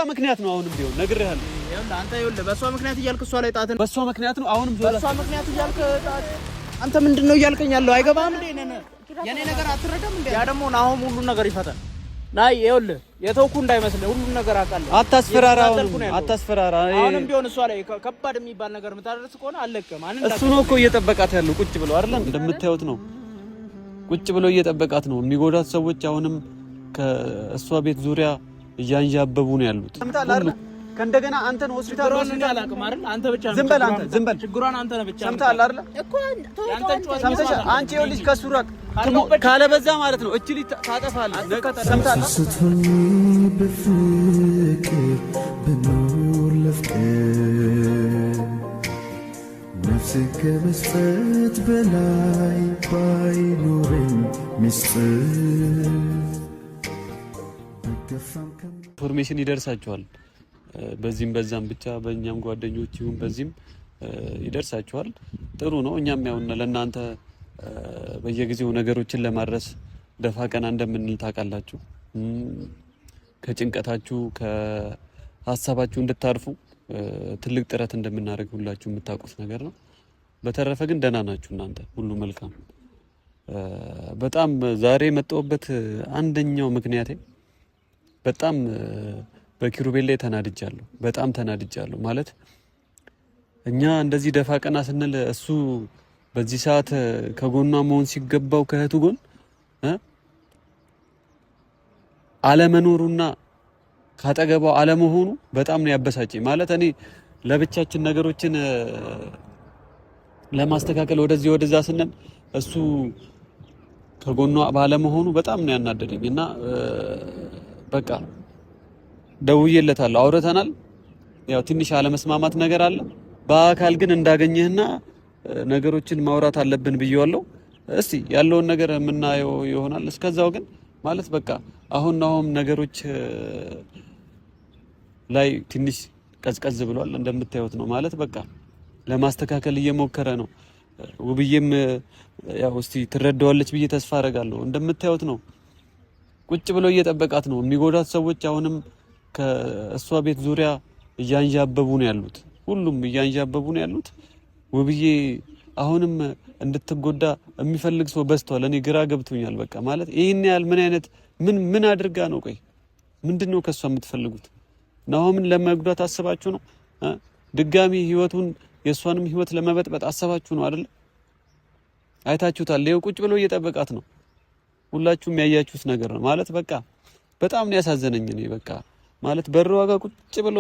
ምክንያት ነው አሁንም ቢሆን ነግሬሃለሁ ይኸውልህ አንተ ይኸውልህ በሷ ምክንያት እያልክ እሷ ላይ ጣትን በሷ ምክንያት ነው አሁንም በሷ ምክንያት እያልክ አንተ ምንድነው እያልከኝ ያለው አይገባም እንዴ የኔ ነገር አትረዳም እንዴ ያ ደግሞ ናሆም ሁሉ ነገር ይፈታል ናይ ይኸውልህ የተውኩ እንዳይመስልህ ሁሉ ነገር አውቃለሁ አታስፈራራ አሁንም ቢሆን እሷ ላይ ከባድ የሚባል ነገር የምታደርስ ከሆነ አለቀም እሱ ነው እኮ እየጠበቃት ያለው ቁጭ ብሎ አይደል እንደምታዩት ነው ቁጭ ብሎ እየጠበቃት ነው የሚጎዳት ሰዎች አሁንም ከእሷ ቤት ዙሪያ እያንዣበቡ ነው ያሉት ከእንደገና አንተን ሆስፒታል አላውቅም አይደል አንተ ብቻ ዝም በል ችግሯን አንተ ነህ ብቻ ሰምተሃል አይደል እኮ አንቺ ይኸውልሽ ከሱ ራቅ ካለበዛ ማለት ነው እቺ ልጅ ታጠፋለህ ሰምተሃል በፍቅር በኑር ለፍቅር ነፍስ ከመስጠት በላይ ባይኖረኝ ሚስጥር ኢንፎርሜሽን ይደርሳችኋል በዚህም በዛም ብቻ በእኛም ጓደኞች ይሁን በዚህም ይደርሳችኋል ጥሩ ነው እኛም ያውና ለእናንተ በየጊዜው ነገሮችን ለማድረስ ደፋ ቀና እንደምንል ታውቃላችሁ ከጭንቀታችሁ ከሀሳባችሁ እንድታርፉ ትልቅ ጥረት እንደምናደርግ ሁላችሁ የምታውቁት ነገር ነው በተረፈ ግን ደህና ናችሁ እናንተ ሁሉ መልካም በጣም ዛሬ መጣሁበት አንደኛው ምክንያቴ በጣም በኪሩቤል ላይ ተናድጃለሁ ማለት እኛ እንደዚህ ደፋ ቀና ስንል እሱ በዚህ ሰዓት ከጎኗ መሆን ሲገባው ከእህቱ ጎን አለመኖሩና ካጠገባው አለመሆኑ በጣም ነው ያበሳጨኝ ማለት እኔ ለብቻችን ነገሮችን ለማስተካከል ወደዚህ ወደዛ ስንል እሱ ከጎኗ ባለመሆኑ በጣም ነው ያናደደኝ እና በቃ ደውዬለታለሁ አውርተናል ያው ትንሽ አለመስማማት ነገር አለ በአካል ግን እንዳገኘህና ነገሮችን ማውራት አለብን ብዬዋለሁ እስቲ ያለውን ነገር የምናየው ይሆናል እስከዛው ግን ማለት በቃ አሁን ነገሮች ላይ ትንሽ ቀዝቀዝ ብሏል እንደምታዩት ነው ማለት በቃ ለማስተካከል እየሞከረ ነው ውብዬም ያው እስቲ ትረዳዋለች ብዬ ተስፋ አደርጋለሁ እንደምታዩት ነው ቁጭ ብሎ እየጠበቃት ነው የሚጎዳት ሰዎች አሁንም ከእሷ ቤት ዙሪያ እያንዣበቡ ነው ያሉት ሁሉም እያንዣበቡ ነው ያሉት ውብዬ አሁንም እንድትጎዳ የሚፈልግ ሰው በዝቷል እኔ ግራ ገብቶኛል በቃ ማለት ይሄን ያህል ምን አይነት ምን አድርጋ ነው ቆይ ምንድነው ከሷ የምትፈልጉት ናሆምን ለመጉዳት አስባችሁ ነው ድጋሚ ህይወቱን የሷንም ህይወት ለመበጥበጥ አስባችሁ ነው አይደል አይታችሁታል ይኸው ቁጭ ብሎ እየጠበቃት ነው ሁላችሁም ያያችሁት ነገር ነው ማለት በቃ በጣም ነው ያሳዘነኝ እኔ በቃ ማለት በረዋጋ ቁጭ ብሎ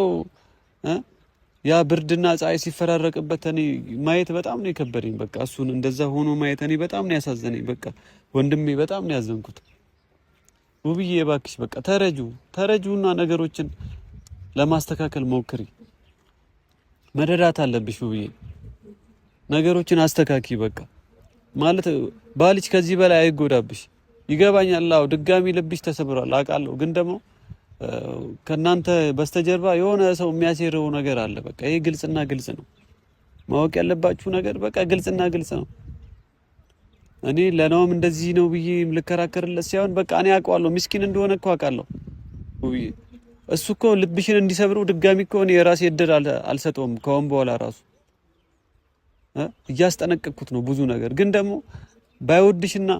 ያ ብርድና ፀሐይ ሲፈራረቅበት እኔ ማየት በጣም ነው የከበደኝ በቃ እሱን እንደዛ ሆኖ ማየት እኔ በጣም ነው ያሳዘነኝ በቃ ወንድሜ በጣም ነው ያዘንኩት ውብዬ እባክሽ በቃ ተረጁና ነገሮችን ለማስተካከል ሞክሪ መረዳት አለብሽ ውብዬ ነገሮችን አስተካኪ በቃ ማለት ባልሽ ከዚህ በላይ አይጎዳብሽ ይገባኛል አው ድጋሚ ልብሽ ተሰብሯል አውቃለሁ ግን ደግሞ ከናንተ በስተጀርባ የሆነ ሰው የሚያሴረው ነገር አለ በቃ ይሄ ግልጽና ግልጽ ነው ማወቅ ያለባችሁ ነገር በቃ ግልጽና ግልጽ ነው እኔ ለናውም እንደዚህ ነው ብዬ ልከራከርለት ሳይሆን በቃ እኔ አውቀዋለሁ ምስኪን እንደሆነ እኮ አውቃለሁ ውብዬ እሱ እኮ ልብሽን እንዲሰብረው ድጋሚ እኮ እኔ የራሴ እድል አልሰጠውም ከወን በኋላ ራሱ እያስጠነቀቅኩት ነው ብዙ ነገር ግን ደግሞ ባይወድሽና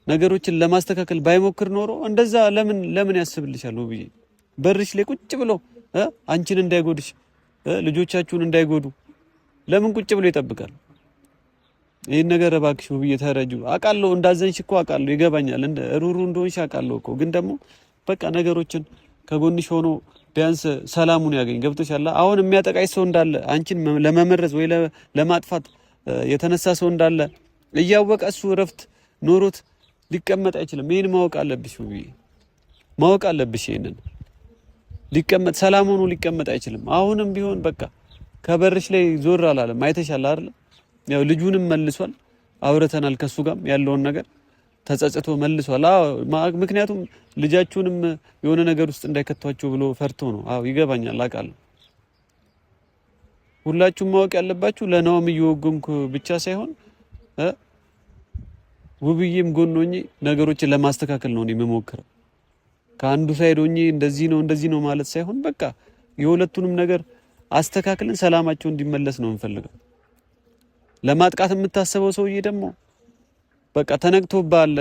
ነገሮችን ለማስተካከል ባይሞክር ኖሮ እንደዛ ለምን ያስብልሻል ውብዬ በርሽ ላይ ቁጭ ብሎ አንቺን እንዳይጎድሽ ልጆቻችሁን እንዳይጎዱ ለምን ቁጭ ብሎ ይጠብቃል ይሄን ነገር እባክሽ ውብዬ ተረጁ አውቃለሁ እንዳዘንሽ እኮ አውቃለሁ ይገባኛል እንደ ሩሩ እንደሆንሽ አውቃለሁ እኮ ግን ደግሞ በቃ ነገሮችን ከጎንሽ ሆኖ ቢያንስ ሰላሙን ያገኝ ገብቶሻል አሁን የሚያጠቃይ ሰው እንዳለ አንቺን ለመመረዝ ወይ ለማጥፋት የተነሳ ሰው እንዳለ እያወቀ እሱ እረፍት ኖሮት ሊቀመጥ አይችልም ይሄን ማወቅ አለብሽ ውብዬ ማወቅ አለብሽ ይሄንን ሊቀመጥ ሰላም ሆኖ ሊቀመጥ አይችልም አሁንም ቢሆን በቃ ከበርሽ ላይ ዞር አላለም አይተሻል አይደል ያው ልጁንም መልሷል አውርተናል ከሱ ጋር ያለውን ነገር ተጸጽቶ መልሷል ምክንያቱም ልጃችሁንም የሆነ ነገር ውስጥ እንዳይከቷቸው ብሎ ፈርቶ ነው ይገባኛል አውቃለሁ ሁላችሁም ማወቅ ያለባችሁ ለናውም እየወገንኩ ብቻ ሳይሆን ውብዬም ጎን ሆኜ ነገሮችን ለማስተካከል ነው የምሞክረው ከአንዱ ሳይድ ሆኜ እንደዚህ ነው ማለት ሳይሆን በቃ የሁለቱንም ነገር አስተካክለን ሰላማቸው እንዲመለስ ነው እንፈልገው። ለማጥቃት የምታስበው ሰውዬ ደግሞ በቃ ተነክቶባል፣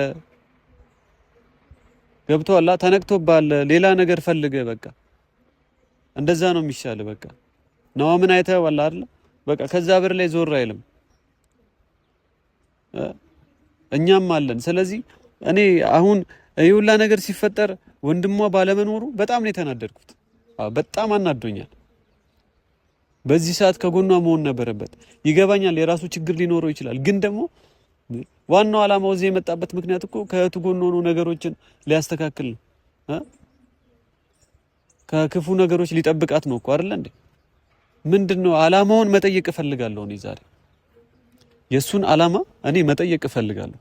ገብቶሃል? ተነክቶባል። ሌላ ነገር ፈልገ በቃ እንደዛ ነው የሚሻል። በቃ ነው ምን አይተኸዋል አይደል? በቃ ከዛ በር ላይ ዞር አይልም። እኛም አለን። ስለዚህ እኔ አሁን ይሁላ ነገር ሲፈጠር ወንድሟ ባለመኖሩ በጣም ነው የተናደድኩት። በጣም አናዶኛል። በዚህ ሰዓት ከጎኗ መሆን ነበረበት። ይገባኛል፣ የራሱ ችግር ሊኖረው ይችላል። ግን ደግሞ ዋናው ዓላማው እዚህ የመጣበት ምክንያት እኮ ከእህቱ ጎን ሆኖ ነገሮችን ሊያስተካክል ነው። ከክፉ ነገሮች ሊጠብቃት ነው እኮ አይደል እንዴ? ምንድነው ዓላማውን መጠየቅ እፈልጋለሁ። እኔ ዛሬ የሱን ዓላማ እኔ መጠየቅ እፈልጋለሁ።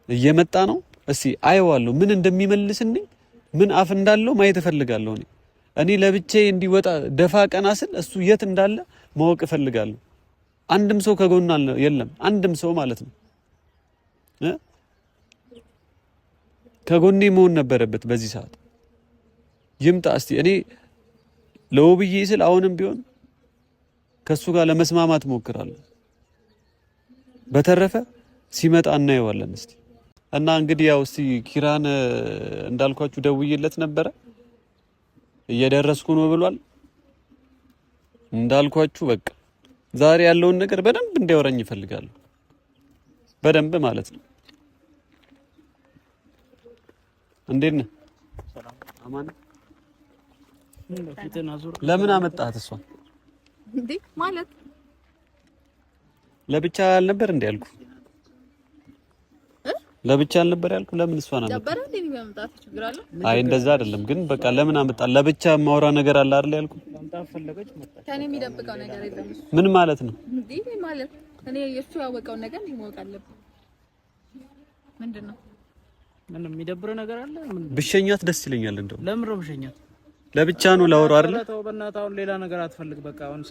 እየመጣ ነው። እስቲ አየዋለሁ ምን እንደሚመልስልኝ፣ ምን አፍ እንዳለው ማየት እፈልጋለሁ። እኔ ለብቻዬ እንዲወጣ ደፋ ቀና ስል እሱ የት እንዳለ ማወቅ እፈልጋለሁ። አንድም ሰው ከጎና የለም፣ አንድም ሰው ማለት ነው። ከጎኔ መሆን ነበረበት በዚህ ሰዓት። ይምጣ እስቲ። እኔ ለውብዬ ስል አሁንም ቢሆን ከሱ ጋር ለመስማማት ሞክራለሁ። በተረፈ ሲመጣ እናየዋለን እስቲ። እና እንግዲህ ያው እስቲ ኪራን እንዳልኳችሁ ደውዬለት ነበረ፣ እየደረስኩ ነው ብሏል። እንዳልኳችሁ በቃ ዛሬ ያለውን ነገር በደንብ እንዲያወራኝ ይፈልጋሉ። በደንብ ማለት ነው። እንዴት ነህ? ሰላም አማን። ለምን አመጣት እሷን? እንዴ ማለት ለብቻ አልነበር እንዴ ያልኩ? ለብቻ አልነበር ያልኩ? ለምን እሷን አመጣት? ነበረ እንዴ የሚያመጣት ችግር አለ? አይ እንደዛ አይደለም፣ ግን በቃ ለምን አመጣት? ለብቻ ማውራ ነገር አለ አይደል ያልኩ? ከኔ የሚደብቀው ነገር የለም። ምን ማለት ነው? እንዴ ማለት እኔ የሱ ያወቀው ነገር ማወቅ አለብኝ። ምንድነው? ምንም የሚደብር ነገር አለ? ብቸኛት ደስ ይለኛል። እንደው ለምን ነው ብቸኛት? ለብቻ ነው ላውራ አይደል? ተው በእናትህ፣ አሁን ሌላ ነገር አትፈልግ። በቃ አሁን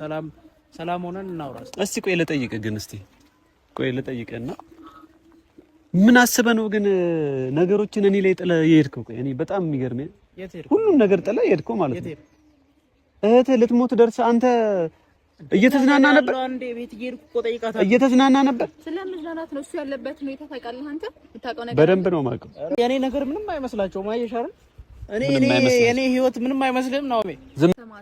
ሰላም ሆነን እናውራ። እስቲ ቆይ ልጠይቅህ ግን እስቲ ቆይ ልጠይቅህና ምን አስበህ ነው ግን ነገሮችን እኔ ላይ ጥለህ የሄድከው? ቆይ እኔ በጣም የሚገርመኝ ሁሉም ነገር ጥለህ የሄድከው ማለት ነው። እህትህ ልትሞት ደርሰህ አንተ እየተዝናና ነበር። አንዴ ቤት እየሄድኩ እኮ ጠይቃታለሁ። እየተዝናና ነበር። ስለምዝናናት ነው እሱ ያለበት ሁኔታ ታውቃለህ አንተ? የምታውቀው ነገር በደንብ ነው የማውቀው። የኔ ነገር ምንም አይመስላቸውም። አየሽ አይደል? የኔ ህይወት ምንም አይመስልም ነው።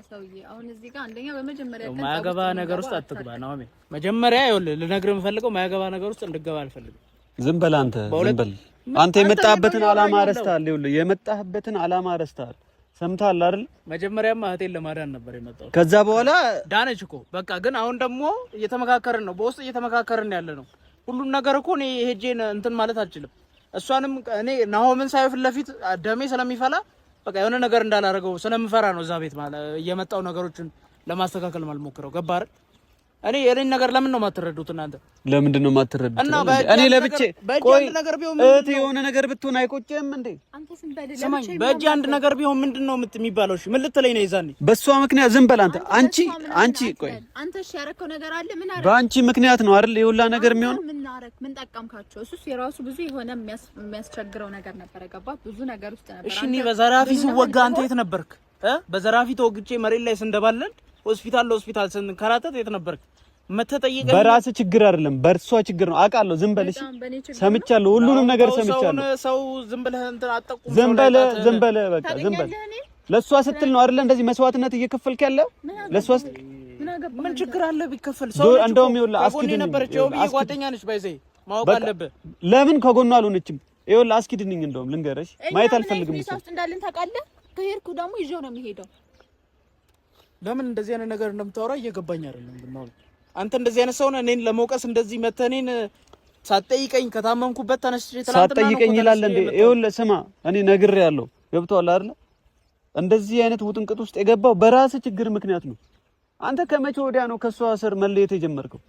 ሰውዬ አሁን እዚህ ጋር አንደኛ በመጀመሪያ ቀን ማያገባ ነገር ውስጥ አትግባ ነው። መጀመሪያ ይኸውልህ ልነግርህ የምፈልገው ማያገባ ነገር ውስጥ እንድገባ አልፈልግም። ዝም በል አንተ፣ ዝም በል አንተ። የመጣህበትን ዓላማ ረስተሃል። ይኸውልህ የመጣህበትን ዓላማ ረስተሃል። ሰምተሃል አይደል? መጀመሪያማ እህቴን ለማዳን ነበር የመጣው። ከዛ በኋላ ዳነች እኮ በቃ። ግን አሁን ደግሞ እየተመካከርን ነው፣ በውስጥ እየተመካከርን ያለ ነው። ሁሉም ነገር እኮ እኔ ሄጄን እንትን ማለት አልችልም። እሷንም እኔ ናሆምን ሳይው ፊት ለፊት ደሜ ስለሚፈላ በቃ የሆነ ነገር እንዳላረገው ስለምፈራ ነው እዛ ቤት ማለት እየመጣው ነገሮችን ለማስተካከል ማልሞክረው። ገባ አይደል? እኔ የኔን ነገር ለምን ነው የማትረዱት እናንተ? ለምንድን ነው የማትረዱት? እኔ ለብቼ ቆይ እህት የሆነ ነገር ብትሆን አይቆጭም እንዴ? ስማኝ፣ በእጅ አንድ ነገር ቢሆን ምንድነው የሚባለው? እሺ ምን ልትለኝ ነው? ይዛኔ በሷ ምክንያት ዝም በል አንተ። አንቺ ቆይ አንተ እሺ ያረከው ነገር አለ? ምን አረክ? በአንቺ ምክንያት ነው አይደል የሁላ ነገር የሚሆን? ምን ጠቀምካቸው? እሱስ የራሱ ብዙ የሆነ የሚያስቸግረው ነገር ነበር። ገባ? ብዙ ነገር ውስጥ ነበር። እሺ እኔ በዘራፊ ስወጋ አንተ የት ነበርክ? በዘራፊ ተወግቼ መሬት ላይ ስንደባለል ሆስፒታል ስንከራተት የት ነበርክ? መተጠየቀኝ። በራስ ችግር አይደለም በእርሷ ችግር ነው አውቃለሁ። ዝም በል እሺ፣ ሰምቻለሁ፣ ሁሉንም ነገር ሰምቻለሁ። ሰው ዝም ብለህ እንትን አጠቁም። ዝም በል በቃ ዝም በል። ለሷ ስትል ነው አይደል እንደዚህ መስዋዕትነት እየከፈልክ ያለው? ለሷ ምን ችግር አለ ቢከፈል? ሰው እንደውም ይኸውልህ አስኪድኝ ነበረች። ይኸውልህ ጓደኛ ነች ባይዘይ ማወቅ አለብህ። ለምን ከጎኗ አልሆነችም? ይኸውልህ አስኪድኝ። እንደውም ልንገርሽ ማየት አልፈልግም። እሱ እንዳልን ታውቃለህ። ከሄድኩ ደግሞ ይዤው ነው የሚሄደው። ለምን እንደዚህ አይነት ነገር እንደምታወራ እየገባኝ አይደለም። ግን አንተ እንደዚህ አይነት ሰው ነህ። እኔን ለመውቀስ እንደዚህ መተህ እኔን ሳትጠይቀኝ ከታመምኩበት ተነስቼ ሳትጠይቀኝ ይላል እንዴ? ይኸውልህ ስማ፣ እኔ ነግሬሃለሁ። ገብቶሃል አይደል? እንደዚህ አይነት ውጥንቅጥ ውስጥ የገባው በራስህ ችግር ምክንያት ነው። አንተ ከመቼ ወዲያ ነው ከሷ ስር መለየት የጀመርከው?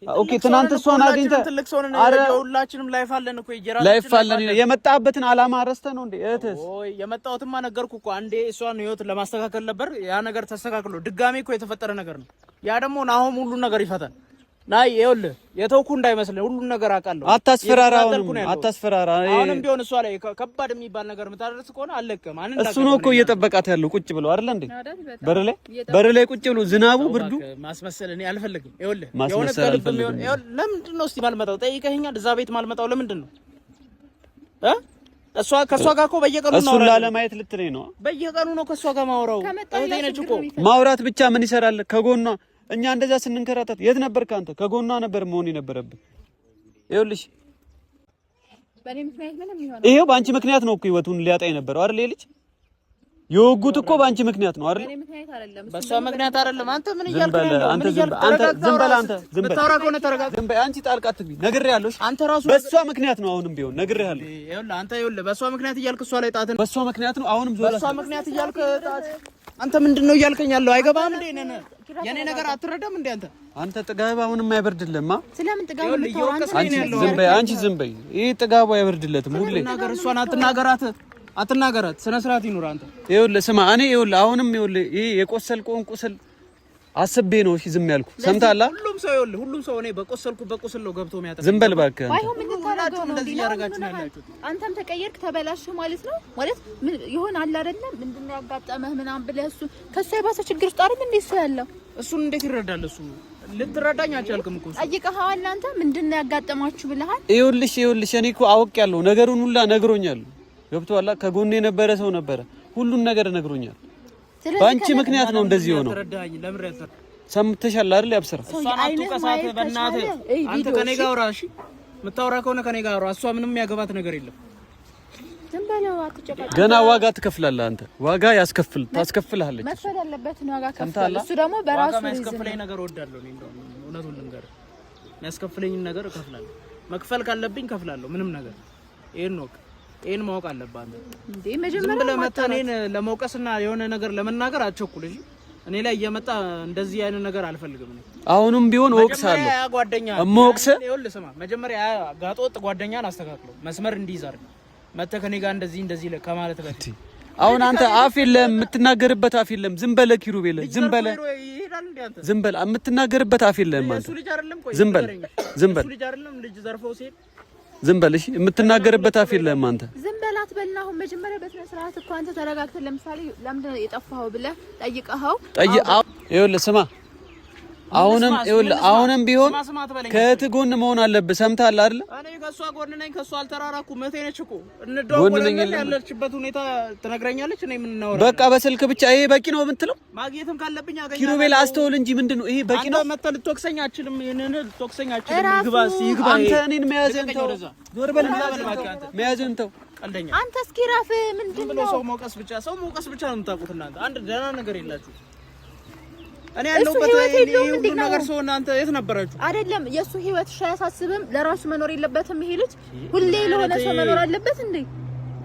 ኦኬ ትናንት እሷን አግኝተህ ትልቅ ሰው ነን። ሁላችንም ላይፍ አለን እኮ ላይፍ አለን። የመጣህበትን ዓላማ ረስተህ ነው እንዴ? እህትስ ኦይ የመጣሁትማ ነገርኩህ እኮ አንዴ እሷን ህይወት ለማስተካከል ነበር። ያ ነገር ተስተካክሎ ድጋሜ እኮ የተፈጠረ ነገር ነው። ያ ደግሞ ናሆም ሁሉ ነገር ይፈታል። ናይ ይኸውልህ የተውኩ እንዳይመስልህ ሁሉን ነገር አውቃለሁ። አታስፈራራ። አታስፈራራ። አሁንም ቢሆን እሷ ላይ ከባድ የሚባል ነገር የምታደርስ ከሆነ አለቅም። እሱ ነው እኮ እየጠበቃት ያለው ቁጭ ብሎ አይደል እንዴ? በር ላይ ቁጭ ብሎ ዝናቡ ብርዱ ማስመሰል እኔ አልፈልግም። ይኸውልህ የሆነ ከልብ የሚሆን ለምንድን ነው እስቲ ማልመጣው? ጠይቀኸኛል? እዛ ቤት ማልመጣው ለምንድን ነው እሷ ከሷ ጋር እኮ በየቀኑ ነው እሱን ላለማየት ልትለኝ ነው። በየቀኑ ነው ከሷ ጋር ማውራው። እህቴ ነች እኮ። ማውራት ብቻ ምን ይሰራል ከጎኗ? እኛ እንደዛ ስንንከራተት የት ነበርክ አንተ? ከጎኗ ነበር መሆን የነበረብህ። ይኸውልሽ በእኔ ምክንያት ምንም ይሆናል። ይሄው በአንቺ ምክንያት ነው እኮ ህይወቱን ሊያጣ የነበረው አይደል? ልጅ የወጉት እኮ በአንቺ ምክንያት ነው አይደል? በእኔ ምክንያት አይደለም፣ በሷ ምክንያት አይደለም። አንተ ምን እያልክ ነው? አንተ ዝም በል አንተ ዝም በል። ታውራ ከሆነ ተረጋጋ። ዝም በል አንቺ ጣልቃ አትግቢ። ነግሬሃለሁ። አንተ ራሱ በሷ ምክንያት ነው አሁንም ቢሆን ነግሬሃለሁ። ይኸውልህ አንተ ይኸውልህ በሷ ምክንያት እያልክ እሷ ላይ ጣትን በሷ ምክንያት ነው አሁንም ዞር በሷ ምክንያት እያልክ ጣት አንተ ምንድነው እያልከኝ ያለው? አይገባም እንዴ? የኔ ነገር አትረዳም እንዴ? አንተ ጥጋብ አሁንም አይበርድልህማ። ስለምን ጥጋብ የምታወራው? አንቺ ዝም በይ፣ አንቺ ዝም በይ። ይሄ ጥጋቡ አይበርድለትም። ሁሌ ነገር እሷን አትናገራት፣ ስነ ስርዓት ይኑር። አንተ ይኸውልህ ስማ፣ እኔ ይኸውልህ አሁንም ይኸውልህ ይሄ የቆሰልከውን ቁስል አስቤ ነው እሺ ዝም ያልኩ። ሰምታላ? ሁሉም ሰው ይኸውልህ ሁሉም ሰው እኔ በቆሰልኩበት ቁስል ነው ገብቶ የሚያጠፋ። ዝም በል እባክህ። ባይሆን ምን ታረጋው ነው? እንደዚህ ያረጋችሁ ነው ያላችሁት። አንተም ተቀየርክ ተበላሽ ማለት ነው ማለት ምን ይሆን አለ አይደለም? ምንድነው ያጋጠመህ ምናምን ብለህ እሱ ከሱ የባሰ ችግር ውስጥ አይደል እንዴ እሱ ያለው? እሱን እንዴት ይረዳል እሱ? ልትረዳኝ አልቻልክም እኮ። ጠይቀኸዋል አንተ ምንድነው ያጋጠማችሁ ብለሃል? ይኸውልሽ እኔ እኮ አውቄያለሁ፣ ነገሩን ሁላ ነግሮኛል። ገብቶሃል? ከጎኔ የነበረ ሰው ነበረ፣ ሁሉን ነገር ነግሮኛል። በአንቺ ምክንያት ነው እንደዚህ ሆነው። ሰምተሻል አይደል? ያብሰራ እሷን አትውቀሳት በእናትህ። አንተ ከኔ ጋር አውራ እሺ። የምታወራ ከሆነ ከኔ ጋር አውራ። እሷ ምንም ያገባት ነገር የለም። ዝም በለው አትጨቃጨቅ። ገና ዋጋ ትከፍላለህ አንተ። ዋጋ ታስከፍልሃለች። መክፈል ያለበትን ዋጋ ከፍላለህ። እሱ ደግሞ በራሱ የሚያስከፍለኝ ነገር እወዳለሁ እኔ እንደው እውነቱን ልንገርህ፣ የሚያስከፍለኝን ነገር እከፍላለሁ። መክፈል ካለብኝ እከፍላለሁ። ምንም ነገር ይሄን ማወቅ አለብህ አንተ። እንዴ መጀመሪያ መተህ እኔን ለመውቀስና የሆነ ነገር ለመናገር አትቸኩል እሺ። እኔ ላይ እየመጣ እንደዚህ አይነት ነገር አልፈልግም ነው። አሁንም ቢሆን ወቅሳለሁ። ያ ጓደኛ እሞቅስ ይኸውልህ ስማ፣ መጀመሪያ ጋጦጥ ጓደኛን አስተካክለው መስመር እንዲይዝ አድርግ። መተህ ከኔ ጋር እንደዚህ ከማለት በፊት አሁን አንተ አፍ የለም የምትናገርበት አፍ የለም። ዝም በለ ኪሩቤል፣ ዝም በለ የምትናገርበት አፍ የለም አንተ። ዝም በል ልጅ አይደለም ልጅ ዘርፈው ሲሄድ ዝም በል እሺ። የምትናገርበት አፍ የለም አንተ። ዝም በል አትበልና። አሁን መጀመሪያ በስነ ስርዓት እኮ አንተ ተረጋግተህ ለምሳሌ ለምንድን ነው የጠፋኸው ብለህ ጠይቀኸው። ይኸውልህ ስማ፣ አሁንም ቢሆን ከእህትህ ጎን መሆን አለብህ። ሰምተሃል አይደል? እኔ ከእሷ ጎን ነኝ። ከእሷ አልተራራኩም። እህቴ ነች እኮ እንደዋወላለን። ያለችበት ሁኔታ ትነግረኛለች። እኔ ምን እናወራ በቃ በስልክ ብቻ። ይሄ በቂ ነው የምትለው? ማግኘትም ካለብኝ አገኛለሁ። ኪሩቤል አስተውል እንጂ ምንድነው ይሄ? በቂ ነው? አንተ መተህ ልትወቅሰኝ አትችልም። ይሄንን ልትወቅሰኝ አትችልም። ይግባ። አንተ እኔን መያዝህን ተው። ዞር በል መያዝህን ተው። ቀልደኛ አንተ። እስኪ ራፍ ምንድነው? ሰው መውቀስ ብቻ ነው የምታውቁት እናንተ። አንድ ደህና ነገር የላችሁ። እኔ ያለሁበት ሁሉ ነገር ሰው እናንተ የት ነበራችሁ? አይደለም የሱ ህይወት አያሳስብም? ለራሱ መኖር የለበትም? ይሄ ልጅ ሁሌ ለሆነ ሰው መኖር አለበት እንዴ?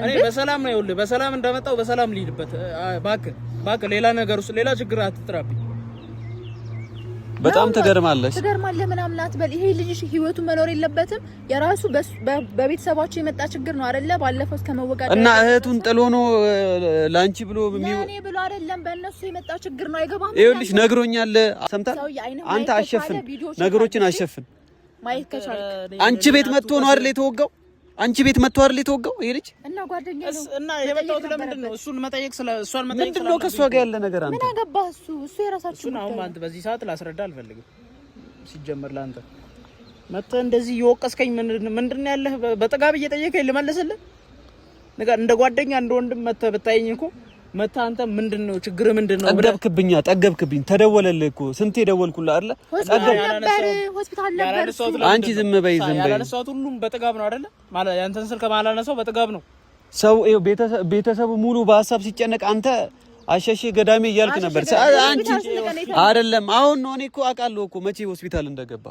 እኔ በሰላም ነው ይኸውልህ፣ በሰላም እንደመጣው በሰላም ልሂድበት። እባክህ ሌላ ነገር ውስጥ ሌላ ችግር አትጥራብኝ። በጣም ትገርማለህ ምናምን አትበል። ይሄ ልጅ ህይወቱ መኖር የለበትም? የራሱ በቤተሰባቸው የመጣ ችግር ነው አይደለ? ባለፈው እስከመወጋት እና እህቱን ጥሎ ነው ላንቺ ብሎ ለኔ ብሎ አይደለም፣ በእነሱ የመጣ ችግር ነው። አይገባም? ይኸውልሽ ነግሮኛል። ሰምተሃል? አንተ አሸፍን፣ ነገሮችን አሸፍን። ማየት ከቻልክ አንቺ ቤት መጥቶ ነው አይደል የተወጋው? አንቺ ቤት መጥቶ አይደል የተወጋው ይሄ ልጅ? እና ጓደኛዬ ነው እና የመጣሁት ለምንድን ነው? እሷን መጠየቅ ምንድን ነው ከእሷ ጋር ያለ ነገር? አንተ ምን አገባህ? እሱ የራሳችሁ ነው። አሁን አንተ በዚህ ሰዓት ላስረዳ አልፈልግም። ሲጀመር ለአንተ መተህ እንደዚህ እየወቀስከኝ ምንድን ነው ያለህ? በጥጋብ እየጠየቀኝ ልመልስልህ? እንደ ጓደኛ እንደ ወንድም መተህ ብታየኝ እኮ መተህ አንተ ምንድን ነው ችግር ምንድን ነው? ጠገብክብኝ። ተደወለልህ እኮ ስንቴ ደወልኩልህ አይደል? ሆስፒታል ነበር። አንቺ ዝም በይ። ያላነሳሁት ሁሉም በጥጋብ ነው አይደል? ማለት ያንተን ስልክ ማላነሳው በጥጋብ ነው። ሰው ቤተሰቡ ሙሉ በሀሳብ ሲጨነቅ አንተ አሸሼ ገዳሜ እያልክ ነበር። አንቺ አይደለም አሁን ነው። እኔ እኮ አውቃለሁ እኮ መቼ ሆስፒታል እንደገባ።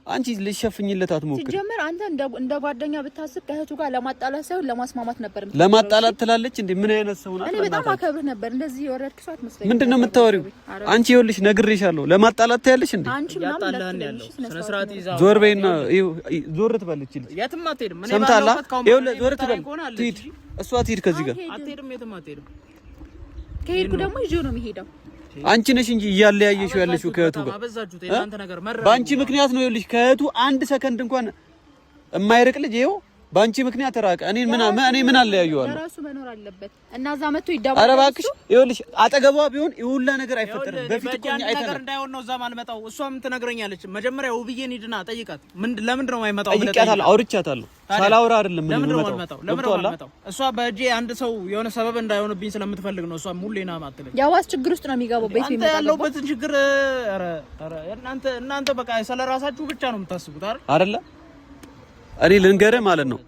አንቺ ልትሸፍኝለት አትሞክሪ። ሲጀመር አንተ እንደ ጓደኛ ብታስብ ከእህቱ ጋር ለማጣላት ሳይሆን ለማስማማት ነበር። ለማጣላት ትላለች እንዴ? ምን አይነት ሰው ናት? እኔ በጣም አከብርህ ነበር። እንደዚህ የወረድክ ሰው አትመስለኝም። ምንድነው የምታወሪው አንቺ? ይኸውልሽ ነግሬሻለሁ። ለማጣላት ታያለሽ እንዴ? አንቺ ምናምን ስነ ስርዓት ይዛ ዞር በይና ዞር ትበልች ልጅ የትም አትሄድም። እኔ ሰምታላ? ይኸውልህ ዞር ትበል። ትሂድ፣ እሷ ትሂድ ከዚህ ጋር አትሄድም። የትም አትሄድም። ከሄድኩ ደግሞ ይዤው ነው የሚሄደው። አንቺ ነሽ እንጂ እያለያየሽው ያለሽው ከእህቱ ጋር አበዛችሁት። የእናንተ ነገር መረረ። በአንቺ ምክንያት ነው ይልሽ ከእህቱ አንድ ሰከንድ እንኳን የማይርቅ ልጅ ይኸው ባንቺ ምክንያት ተራቀ። እኔ ምን አለያየዋለሁ? ራሱ መኖር አለበት እና እዛ መጥቶ ይዳባል። ኧረ እባክሽ ይኸውልሽ አጠገቧ ቢሆን ይሁላ ነገር አይፈጠርም። በፊት እኮ አይተናል ነገር እንዳይሆን ነው እዛ ማልመጣው። እሷም ትነግረኛለች። መጀመሪያ ውብዬን ሂድና ጠይቃት። ለምንድን ነው የማይመጣው? ጠይቄያታለሁ፣ አውርቻታለሁ። ሳላውራ አይደለም ምን ነው የማልመጣው? እሷ በእጄ አንድ ሰው የሆነ ሰበብ እንዳይሆንብኝ ስለምትፈልግ ነው። እሷም ሁሌና ማጥለኝ ያዋስ ችግር ውስጥ ነው የሚገባው። ቤት የሚመጣው ያለውበትን ችግር እናንተ በቃ ስለራሳችሁ ብቻ ነው የምታስቡት አይደል? እኔ ልንገርህ ማለት ነው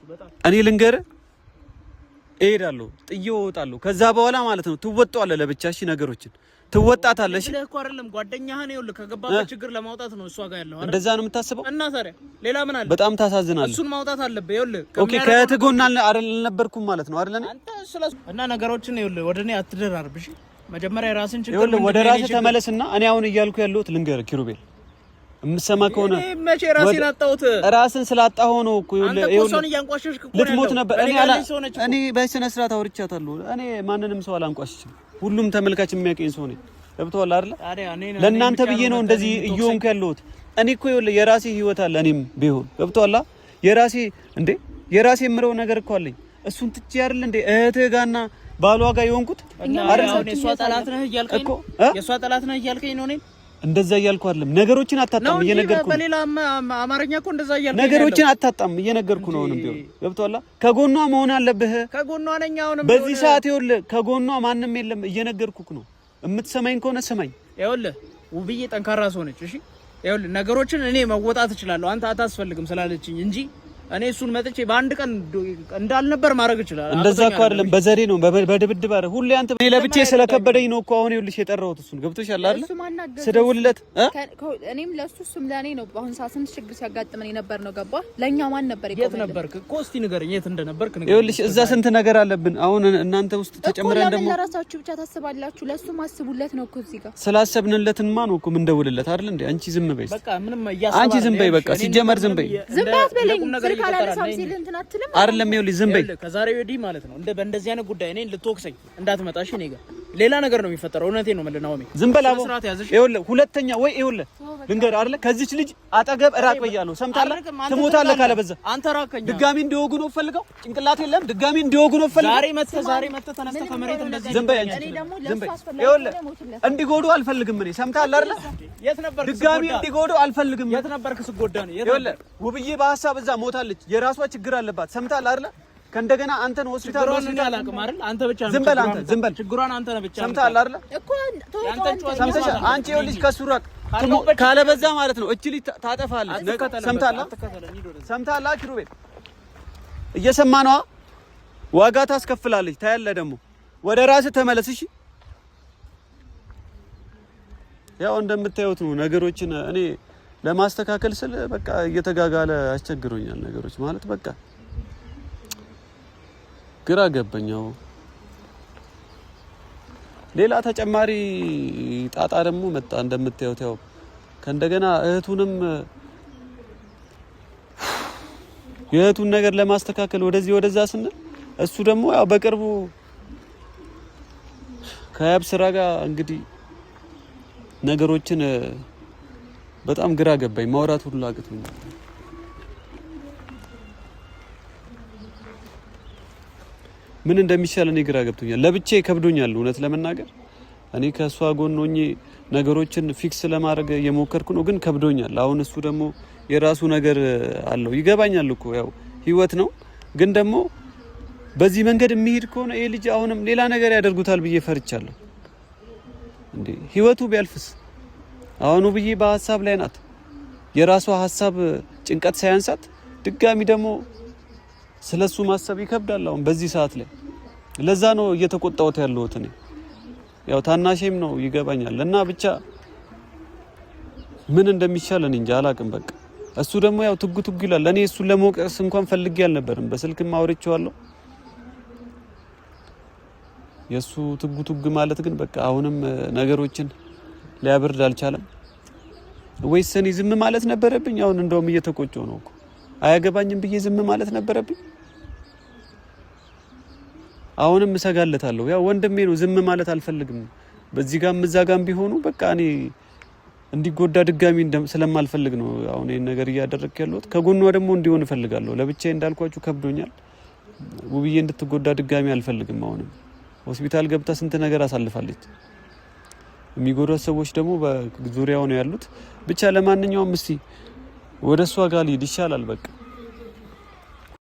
እሄዳለሁ፣ ጥዬው እወጣለሁ። ከዛ በኋላ ማለት ነው ትወጣዋለህ ለብቻ። እሺ ነገሮችን ትወጣታለህ። እሺ እኮ አይደለም ጓደኛህን ይኸውልህ ከገባበት ችግር ለማውጣት ነው እሷ ጋር ያለው አይደል? እንደዛ ነው የምታስበው? እና ታዲያ ሌላ ምን አለ? በጣም ታሳዝናለህ። እሱን ማውጣት አለብህ። ይኸውልህ ኦኬ፣ ከትጎና አልነበርኩም ማለት ነው አይደል? አንተ ስለሱ እና ነገሮችን ይኸውልህ ወደ እኔ አትደራርብ። እሺ መጀመሪያ ራስን ችግር ይኸውልህ ወደ ራስህ ተመለስና እኔ አሁን እያልኩ ያለሁት ልንገርህ ኪሩቤል እምሰማ ከሆነ መቼ ራሴን አጣሁት? ራስን ስላጣሁ ነው እኮ ይኸውልህ እያንቋሸሽክ እኮ ልትሞት ነበር። እኔ በስነ ስርዓት አውርቻታለሁ። እኔ ማንንም ሰው አላንቋሽሽም። ሁሉም ተመልካች የሚያውቀኝ ሰው ነኝ። ገብቶሃል አይደል? ለእናንተ ብዬ ነው እንደዚህ እየሆንኩ ያለሁት። እኔ እኮ ይኸውልህ የራሴ ህይወት አለ። እኔም ቢሆን ገብቶሃል የራሴ የምለው ነገር እኮ አለኝ። እሱን ትቼ አይደል እንዴ እህትህ ጋርና ባሏ ጋር የሆንኩት አይደል? የእሷ ጠላት ነህ እያልከኝ ነው? የእሷ ጠላት ነህ እያልከኝ ነው? እንደዛ እያልኩ አይደለም። ነገሮችን አታጣም እየነገርኩ ነው። በሌላ አማርኛ እኮ እንደዛ እያልኩ ነገሮችን አታጣም እየነገርኩ ነው። አሁንም ቢሆን ገብቶሃል። ከጎኗ መሆን አለብህ። ከጎኗ ነኝ። አሁንም በዚህ ሰዓት ይኸውልህ ከጎኗ ማንም የለም። እየነገርኩህ ነው። የምትሰማኝ ከሆነ ስማኝ። ይኸውልህ ውብዬ ጠንካራ ሰው ነች። እሺ ይኸውልህ ነገሮችን እኔ መወጣት እችላለሁ። አንተ አታስፈልግም ስላለችኝ እንጂ እኔ እሱን መጥቼ በአንድ ቀን እንዳልነበር ማድረግ ይችላል። እንደዛ እኮ አይደለም፣ በዘሬ ነው በድብድብ አይደል። ሁሌ አንተ እኔ ለብቻዬ ስለከበደኝ ነው እኮ አሁን ይኸውልሽ የጠራሁት እሱን። ገብቶሻል አይደል? ስደውልለት እኔም ለሱ እሱም ለኔ ነው። አሁን ሳስንት ችግር ሲያጋጥመን ነበር ነው ገባ። ለኛ ማን ነበር የት ነበርክ እኮ እስቲ ንገረኝ፣ የት እንደነበርክ ንገረኝ። ይኸውልሽ እዛ ስንት ነገር አለብን። አሁን እናንተ ውስጥ ተጨምረን ደግሞ ለራሳችሁ ብቻ ታስባላችሁ። ለሱም አስቡለት ነው እኮ እዚህ ጋር ስላሰብንለትማ ነው እኮ ምን ደውልለት አይደል እንዴ? አንቺ ዝም በይ፣ በቃ ምንም ያሳባል። አንቺ ዝም በይ፣ በቃ ሲጀመር ዝም በይ። ዝም በይ አትበለኝ። አይደለም ይኸውልሽ ዝም በይ። ከዛሬ ወዲህ ማለት ነው በእንደዚህ አይነት ጉዳይ እኔን ልትወቅሰኝ እንዳትመጣሽ። እኔ ጋር ሌላ ነገር ነው የሚፈጠረው። እውነቴን ነው የምልህ ናኦሚ። ዝም በል አቦ። ይኸውልህ ሁለተኛ ወይ ይኸውልህ ልንገርህ አይደል ከዚች ልጅ አጠገብ ራቅ በያለሁ። ሰምታለህ? ትሞታለህ ካለበዛ አንተ ራቀኛ። ድጋሚ እንዲወጉ ነው ፈልገው ጭንቅላት የለም። ድጋሚ እንዲወጉ ነው ፈልገው። ዛሬ መተህ ተነስተህ ከመሬት እንደዚህ ዝም በይ አንቺ። ዝም በይ ይኸውልህ እንዲጎዱ አልፈልግም እኔ። ሰምታለህ አይደል? የት ነበርክ? ድጋሚ እንዲጎዱ አልፈልግም። የት ነበርክ ስጎዳ ነው? ይኸውልህ ውብዬ በሀሳብ እዛ ሞታለች። የራሷ ችግር አለባት። ሰምታለህ አይደል? ከእንደገና አንተን ሆስፒታል አላውቅም አይደል? አንተ ብቻ ነው ዝም በል አንተ ዝም በል። ችግሯን አንተ ነህ ብቻ። ሰምተሃል አይደል? እኮ ሰምተሻል? አንቺ ይኸውልሽ ከእሱ ራቅ ካለበዛ ማለት ነው እቺ ልጅ ታጠፋለች። ሰምተሃል ኪሩቤል? እየሰማ ነዋ። ዋጋ ታስከፍላለች። ታያለህ ደግሞ። ወደ ራስህ ተመለስ እሺ። ያው እንደምታዩት ነው ነገሮችን እኔ ለማስተካከል ስል በቃ እየተጋጋለ አስቸግሮኛል ነገሮች ማለት በቃ ግራ ገባኛው። ሌላ ተጨማሪ ጣጣ ደግሞ መጣ እንደምታዩት። ያው ከእንደገና እህቱንም የእህቱን ነገር ለማስተካከል ወደዚህ ወደዛ ስንል እሱ ደግሞ ያው በቅርቡ ከያብ ስራ ጋር እንግዲህ ነገሮችን በጣም ግራ ገባኝ። ማውራት ሁሉ አቅቶኛል። ምን እንደሚሻል እኔ ግራ ገብቶኛል። ለብቻዬ ከብዶኛል እውነት ለመናገር። እኔ ከሷ ጎን ሆኜ ነገሮችን ፊክስ ለማድረግ እየሞከርኩ ነው፣ ግን ከብዶኛል። አሁን እሱ ደግሞ የራሱ ነገር አለው። ይገባኛል እኮ ያው ህይወት ነው፣ ግን ደግሞ በዚህ መንገድ የሚሄድ ከሆነ ይሄ ልጅ አሁንም ሌላ ነገር ያደርጉታል ብዬ ፈርቻለሁ። እንዴ ህይወቱ ቢያልፍስ? አሁኑ ብዬ በሀሳብ ላይ ናት። የራሷ ሀሳብ ጭንቀት ሳያንሳት ድጋሚ ደግሞ ስለሱ ማሰብ ይከብዳል አሁን በዚህ ሰዓት ላይ። ለዛ ነው እየተቆጣሁት ያለሁት እኔ። ያው ታናሼም ነው ይገባኛል። እና ብቻ ምን እንደሚሻል እኔ እንጃ አላቅም። በቃ እሱ ደግሞ ያው ትጉ ይላል። እኔ እሱን ለመውቀስ እንኳን ፈልጌ አልነበረም። በስልክም አውርቼዋለሁ። የሱ ትጉ ማለት ግን በቃ አሁንም ነገሮችን ሊያብርድ አልቻለም። ወይስ እኔ ዝም ማለት ነበረብኝ? አሁን እንደውም እየተቆጨው ነው እኮ። አያገባኝም ብዬ ዝም ማለት ነበረብኝ? አሁንም እሰጋለታለሁ። ያው ወንድሜ ነው፣ ዝም ማለት አልፈልግም። በዚህ ጋርም እዛ ጋርም ቢሆኑ በቃ እኔ እንዲጎዳ ድጋሚ ስለማልፈልግ ነው አሁን ይሄን ነገር እያደረክ ያለሁት። ከጎኗ ደግሞ እንዲሆን እፈልጋለሁ። ለብቻዬ እንዳልኳችሁ ከብዶኛል። ውብዬ እንድትጎዳ ድጋሚ አልፈልግም። አሁንም ሆስፒታል ገብታ ስንት ነገር አሳልፋለች። የሚጎዳት ሰዎች ደግሞ በዙሪያው ነው ያሉት። ብቻ ለማንኛውም እስቲ ወደ እሷ ጋር ልሂድ ይሻላል በቃ